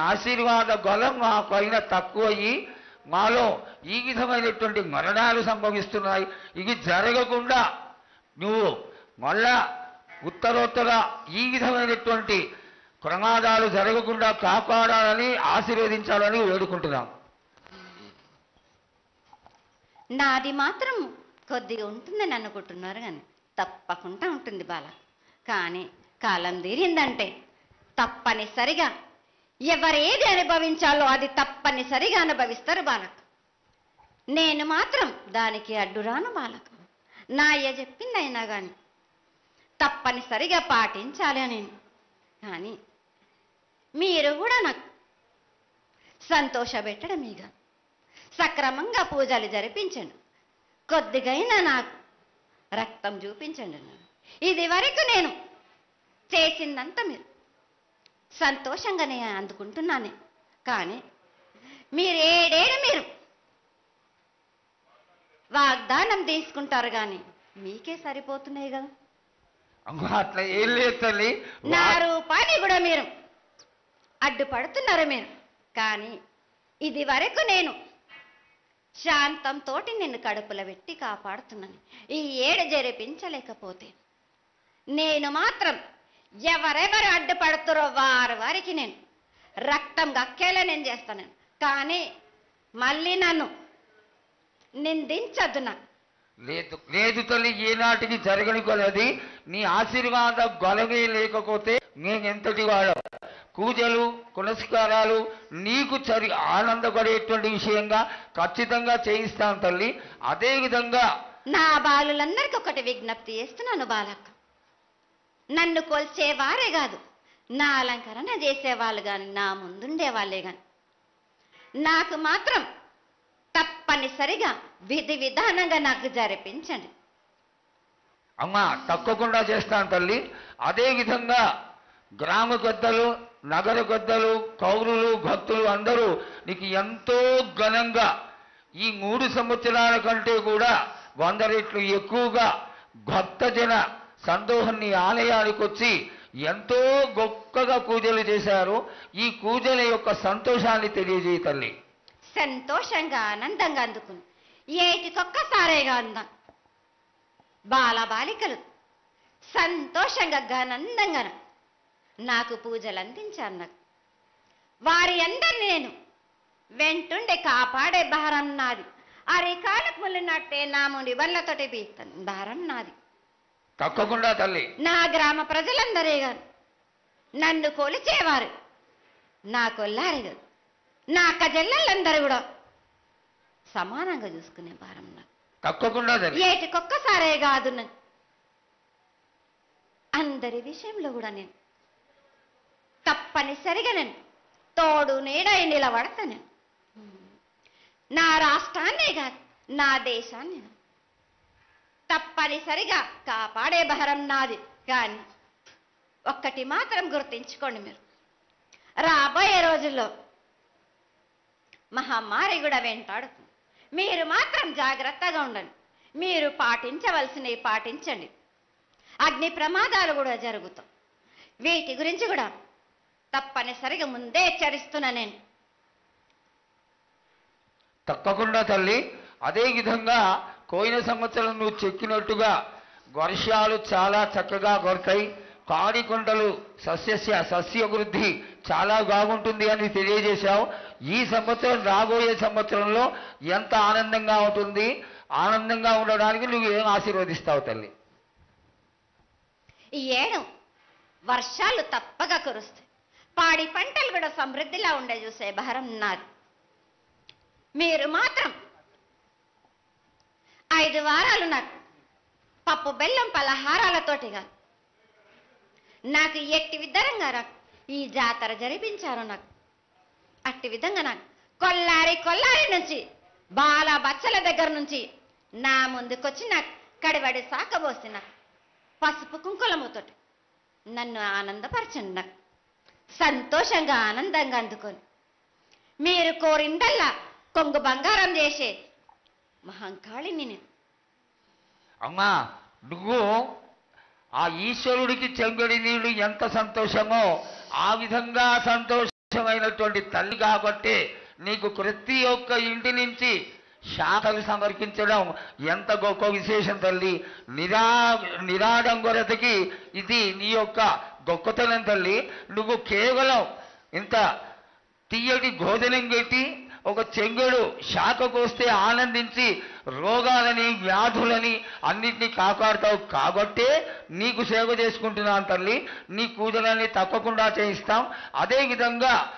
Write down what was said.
ఆశీర్వాద బలం మా పైన తక్కువయ్యి మాలో ఈ విధమైనటువంటి మరణాలు సంభవిస్తున్నాయి. ఇవి జరగకుండా నువ్వు మళ్ళా ఉత్తరోత్తర ఈ విధమైనటువంటి ప్రమాదాలు జరగకుండా కాపాడాలని ఆశీర్వదించాలని వేడుకుంటున్నాం. నాది మాత్రం కొద్దిగా ఉంటుందని అనుకుంటున్నారు, కానీ తప్పకుండా ఉంటుంది బాల. కానీ కాలం తీరిందంటే తప్పనిసరిగా ఎవరేది అనుభవించాలో అది తప్పనిసరిగా అనుభవిస్తారు బాలక. నేను మాత్రం దానికి అడ్డురాను బాలక. నా అయ్య చెప్పిందైనా కానీ తప్పనిసరిగా పాటించాలి అని. కానీ మీరు కూడా నాకు సంతోషపెట్టడమేగా, సక్రమంగా పూజలు జరిపించండి, కొద్దిగైనా నాకు రక్తం చూపించండి. ఇది వరకు నేను చేసిందంతా మీరు సంతోషంగానే అందుకుంటున్నానే. కానీ మీరు ఏడేడు వాగ్దానం తీసుకుంటారు, కానీ మీకే సరిపోతున్నాయి కదా. అట్లా ఏం లేదు తల్లి. నా రూపాన్ని కూడా మీరు అడ్డుపడుతున్నారు మీరు. కానీ ఇది వరకు నేను శాంతంతో నిన్ను కడుపులో పెట్టి కాపాడుతున్నాను. ఈ ఏడు జరిపించలేకపోతే నేను మాత్రం ఎవరెవరు అడ్డుపడుతారో వారికి నేను రక్తం గక్కేలా నేను చేస్తాను. కానీ మళ్ళీ నన్ను నిందించద్దు. నాకు లేదు లేదు తల్లి, ఏనాటికి జరగని కొలది నీ ఆశీర్వాద గొలవే లేకపోతే మేమెంతటి వాళ్ళం. పూజలు పునస్కారాలు నీకు ఆనందపడేటువంటి విషయంగా ఖచ్చితంగా చేయిస్తాను తల్లి. అదేవిధంగా నా బాలులందరికీ ఒకటి విజ్ఞప్తి చేస్తున్నాను బాలక్క. నన్ను కొల్చేవారే కాదు, నా అలంకరణ చేసేవాళ్ళు కానీ నా ముందుండే వాళ్ళే కానీ నాకు మాత్రం తప్పనిసరిగా విధి విధానంగా నాకు జరిపించండి. అమ్మా తప్పకుండా చేస్తాను తల్లి. అదేవిధంగా గ్రామ పెద్దలు, నగర పెద్దలు, కౌరులు, భక్తులు అందరూ నీకు ఎంతో ఘనంగా ఈ 3 సంవత్సరాల కంటే కూడా 100 రెట్లు ఎక్కువగా భక్తజన సందోహాన్ని ఆలయానికి వచ్చి ఎంతో గొప్పగా పూజలు చేశారు. ఈ పూజల యొక్క సంతోషాన్ని తెలియజేయ తల్లి. సంతోషంగా ఆనందంగా అందుకుని ఏటికొక్కసారేగా అందం బాలబాలికలు సంతోషంగా ఆనందంగా నాకు పూజలు అందించారు. నాకు వారి అందరినీ నేను వెంటుండే కాపాడే భారం నాది. అరికాలకు ముళ్ళినట్టే నా ముడి వల్లతోటి బీక్తాను, భారం నాది. తప్పకుండా తల్లి. నా గ్రామ ప్రజలందరే కాదు, నన్ను కొలిచేవారు నా కొల్లారే కాదు, నా కజల్లలందరూ కూడా సమానంగా చూసుకునే భారం నాకు. తప్పకుండా తల్లి. ఏటికొక్కసారే కాదు, అందరి విషయంలో కూడా నేను తప్పనిసరిగా నేను తోడు నీడై నిలబడతాను. నా రాష్ట్రాన్నే కాదు, నా దేశాన్ని తప్పనిసరిగా కాపాడే భారం నాది. కానీ ఒక్కటి మాత్రం గుర్తించుకోండి, మీరు రాబోయే రోజుల్లో మహమ్మారి కూడా వెంటాడుతుంది. మీరు మాత్రం జాగ్రత్తగా ఉండండి. మీరు పాటించవలసినవి పాటించండి. అగ్ని ప్రమాదాలు కూడా జరుగుతాయి. వీటి గురించి కూడా తప్పనిసరిగా ముందే హెచ్చరిస్తున్నా నేను. తప్పకుండా తల్లి. అదేవిధంగా పోయిన సంవత్సరం నువ్వు చెక్కినట్టుగా వర్షాలు చాలా చక్కగా కొడతాయి. పాడికొండలు సస్యవృద్ధి చాలా బాగుంటుంది అని తెలియజేశావు. ఈ సంవత్సరం రాబోయే సంవత్సరంలో ఎంత ఆనందంగా ఉంటుంది, ఆనందంగా ఉండడానికి నువ్వు ఏం ఆశీర్వదిస్తావు తల్లి? ఈ ఏడు వర్షాలు తప్పగా కురుస్తాయి. పాడి పంటలు కూడా సమృద్ధిలా ఉండే చూసే భారం నాది. మీరు మాత్రం 5 వారాలు నాకు పప్పు బెల్లం పలహారాలతోటి కాదు, నాకు ఎట్టి విధంగా ఈ జాతర జరిపించారు. నాకు అట్టి విధంగా నాకు కొల్లారి నుంచి బాల బచ్చల దగ్గర నుంచి నా ముందుకొచ్చి నాకు కడివడి సాకబోసి నాకు పసుపు కుంకులముతోటి నన్ను ఆనందపరచండి. నాకు సంతోషంగా ఆనందంగా అందుకొని మీరు కోరిందల్లా కొంగు బంగారం చేసే మహంకాళిని నేను. అమ్మా నువ్వు ఆ ఈశ్వరుడికి చెంగడి నీళ్ళు ఎంత సంతోషమో ఆ విధంగా సంతోషం అయినటువంటి తల్లి కాబట్టి నీకు ప్రతి ఒక్క ఇంటి నుంచి శాఖలు సమర్పించడం ఎంత గొప్ప విశేషం తల్లి. నిరాడంబరతకి ఇది నీ యొక్క గొప్పతనం తల్లి. నువ్వు కేవలం ఇంత తీయటి భోజనం పెట్టి ఒక చెంగుడు శాఖకు వస్తే ఆనందించి రోగాలని వ్యాధులని అన్నిటినీ కాపాడుతావు కాబట్టే నీకు సేవ చేసుకుంటున్నాను తల్లి. నీ పూజలన్నీ తప్పకుండా చేయిస్తాం. అదేవిధంగా